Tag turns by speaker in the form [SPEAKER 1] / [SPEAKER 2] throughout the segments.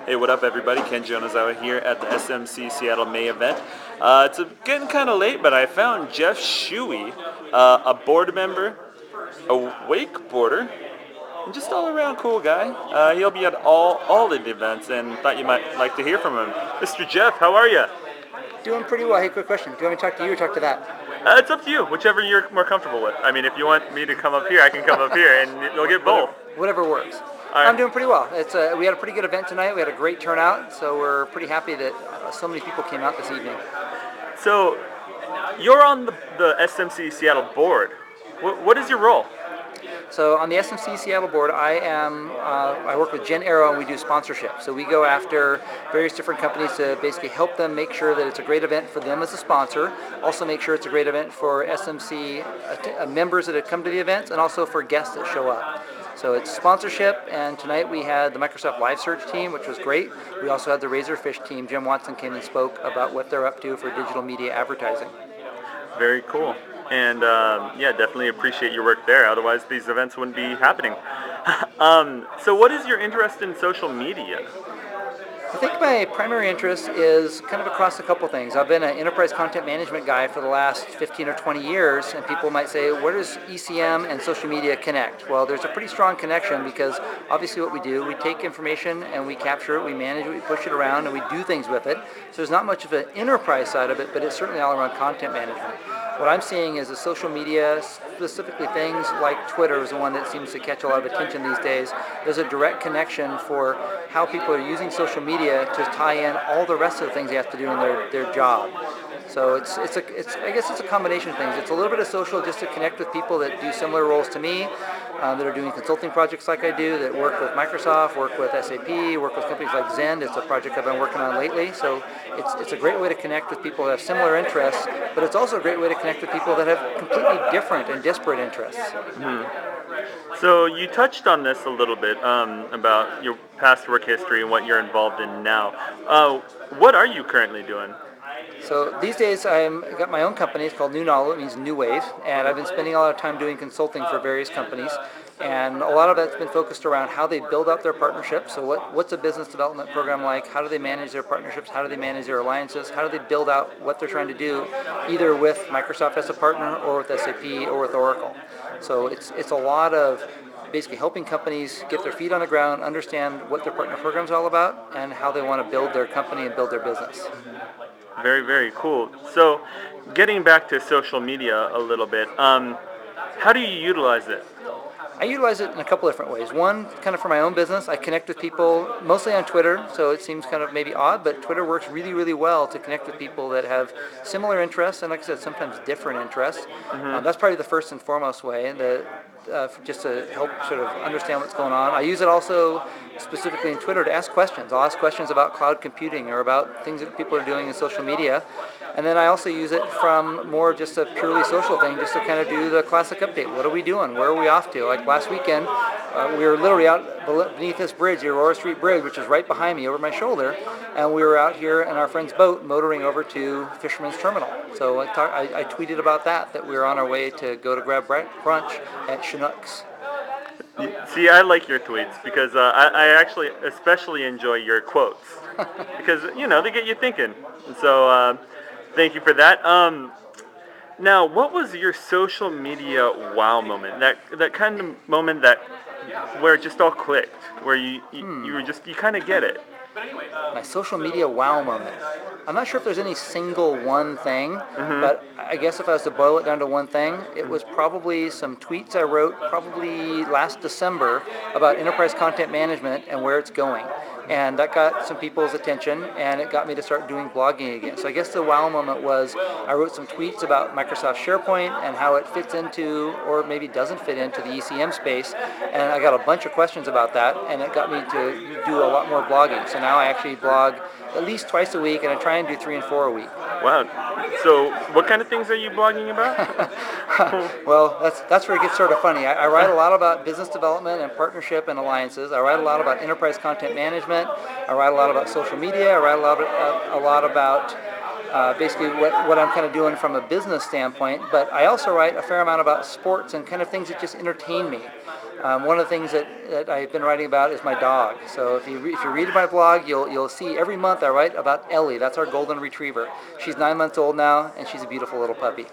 [SPEAKER 1] Hey, what up, everybody? Ken Jonazawa here at the SMC Seattle May event. It's getting kind of late, but I found Jeff Shuey, a board member, a wakeboarder, and just all around cool guy. He'll be at all the events, and thought you might like to hear from him. Mr. Jeff, how are you?
[SPEAKER 2] Doing pretty well. Hey, quick question. Do you want me to talk to you or talk to that?
[SPEAKER 1] It's up to you, whichever you're more comfortable with. I mean, if you want me to come up here, I can come up here, and you'll get both.
[SPEAKER 2] Whatever works.
[SPEAKER 1] All right.
[SPEAKER 2] I'm doing pretty well. We had a pretty good event tonight. We had a great turnout, so we're pretty happy that so many people came out this evening.
[SPEAKER 1] So, you're on the SMC Seattle board. What is your role?
[SPEAKER 2] So on the SMC Seattle board, I work with Jen Arrow, and we do sponsorship. So we go after various different companies to basically help them make sure that it's a great event for them as a sponsor, also make sure it's a great event for SMC members that have come to the events, and also for guests that show up. So it's sponsorship, and tonight we had the Microsoft Live Search team, which was great. We also had the Razorfish team. Jim Watson came and spoke about what they're up to for digital media advertising.
[SPEAKER 1] Very cool. And yeah, definitely appreciate your work there. Otherwise, these events wouldn't be happening. So what is your interest in social media?
[SPEAKER 2] I think my primary interest is kind of across a couple things. I've been an enterprise content management guy for the last 15 or 20 years, and people might say, where does ECM and social media connect? Well, there's a pretty strong connection because obviously what we do, we take information and we capture it, we manage it, we push it around, and we do things with it. So there's not much of an enterprise side of it, but it's certainly all around content management. What I'm seeing is the social media, specifically things like Twitter is the one that seems to catch a lot of attention these days. There's a direct connection for how people are using social media to tie in all the rest of the things they have to do in their job. So I guess it's a combination of things. It's a little bit of social just to connect with people that do similar roles to me, that are doing consulting projects like I do, that work with Microsoft, work with SAP, work with companies like Zend. It's a project I've been working on lately. So it's a great way to connect with people that have similar interests, but it's also a great way to connect with people that have completely different and disparate interests.
[SPEAKER 1] Mm-hmm. So you touched on this a little bit about your past work history and what you're involved in now. What are you currently doing?
[SPEAKER 2] So these days I've got my own company. It's called New Nolo. It means New Wave. And I've been spending a lot of time doing consulting for various companies. And a lot of that's been focused around how they build out their partnerships. So what's a business development program like? How do they manage their partnerships? How do they manage their alliances? How do they build out what they're trying to do, either with Microsoft as a partner or with SAP or with Oracle? So it's a lot of basically helping companies get their feet on the ground, understand what their partner program is all about, and how they want to build their company and build their business.
[SPEAKER 1] Very, very cool. So, getting back to social media a little bit, how do you utilize it?
[SPEAKER 2] I utilize it in a couple different ways. One, kind of for my own business, I connect with people mostly on Twitter, so it seems kind of maybe odd, but Twitter works really, really well to connect with people that have similar interests, and like I said, sometimes different interests.
[SPEAKER 1] Mm-hmm.
[SPEAKER 2] That's probably the first and foremost way, just to help sort of understand what's going on. I use it also specifically in Twitter to ask questions. I'll ask questions about cloud computing or about things that people are doing in social media. And then I also use it from more just a purely social thing, just to kind of do the classic update. What are we doing? Where are we off to? Like last weekend, we were literally out beneath this bridge, the Aurora Street Bridge, which is right behind me over my shoulder, and we were out here in our friend's boat motoring over to Fisherman's Terminal. So I tweeted about that we were on our way to go to grab brunch at Chinook's.
[SPEAKER 1] See, I like your tweets because I actually especially enjoy your quotes because, they get you thinking. And so thank you for that. Now, what was your social media wow moment? That kind of moment where it just all clicked, where you kind of get it.
[SPEAKER 2] My social media wow moment. I'm not sure if there's any single one thing, but I guess if I was to boil it down to one thing, it was probably some tweets I wrote probably last December about enterprise content management and where it's going. And that got some people's attention, and it got me to start doing blogging again. So I guess the wow moment was I wrote some tweets about Microsoft SharePoint and how it fits into, or maybe doesn't fit into, the ECM space. And I got a bunch of questions about that, and it got me to do a lot more blogging. So now I actually blog at least twice a week, and I try and do 3 and 4 a week.
[SPEAKER 1] Wow. So what kind of things are you blogging about?
[SPEAKER 2] Well, that's where it gets sort of funny. I write a lot about business development and partnership and alliances. I write a lot about enterprise content management. I write a lot about social media. I write a lot about basically what I'm kind of doing from a business standpoint. But I also write a fair amount about sports and kind of things that just entertain me. One of the things that I've been writing about is my dog. So if you read my blog, you'll see every month I write about Ellie. That's our golden retriever. She's 9 months old now, and she's a beautiful little puppy.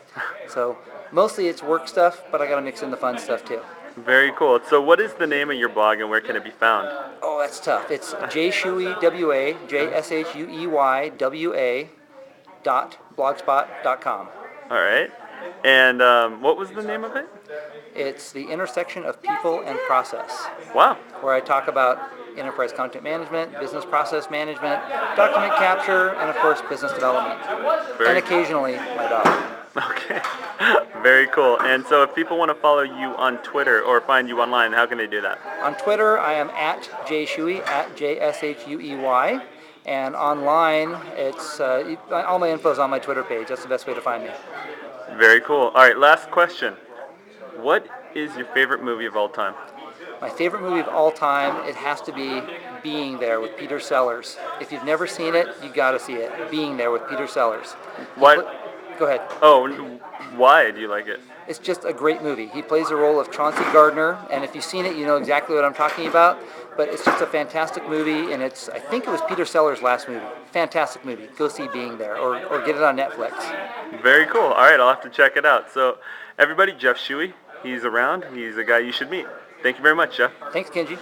[SPEAKER 2] So mostly it's work stuff, but I got to mix in the fun stuff too.
[SPEAKER 1] Very cool. So what is the name of your blog and where can it be found?
[SPEAKER 2] Oh, that's tough. It's JShuey, JShueyWA .blogspot.com.
[SPEAKER 1] All right. And what was the name of it?
[SPEAKER 2] It's the intersection of people and process,
[SPEAKER 1] Wow.
[SPEAKER 2] where I talk about enterprise content management, business process management, document capture, and of course business development. And occasionally my dog.
[SPEAKER 1] Okay. Very cool. And so if people want to follow you on Twitter or find you online, how can they do that?
[SPEAKER 2] On Twitter, I am at JShuey, at JSHUEY. And online, it's all my info is on my Twitter page. That's the best way to find me.
[SPEAKER 1] Very cool. All right, last question. What is your favorite movie of all time?
[SPEAKER 2] My favorite movie of all time, it has to be Being There with Peter Sellers. If you've never seen it, you got to see it. Being There with Peter Sellers.
[SPEAKER 1] Why?
[SPEAKER 2] Go ahead.
[SPEAKER 1] Oh, why do you like it?
[SPEAKER 2] It's just a great movie. He plays the role of Chauncey Gardner, and if you've seen it, you know exactly what I'm talking about. But it's just a fantastic movie, and I think it was Peter Sellers' last movie. Fantastic movie. Go see Being There, or get it on Netflix.
[SPEAKER 1] Very cool. All right, I'll have to check it out. So, everybody, Jeff Shuey, he's around. He's a guy you should meet. Thank you very much, Jeff.
[SPEAKER 2] Thanks, Kenji.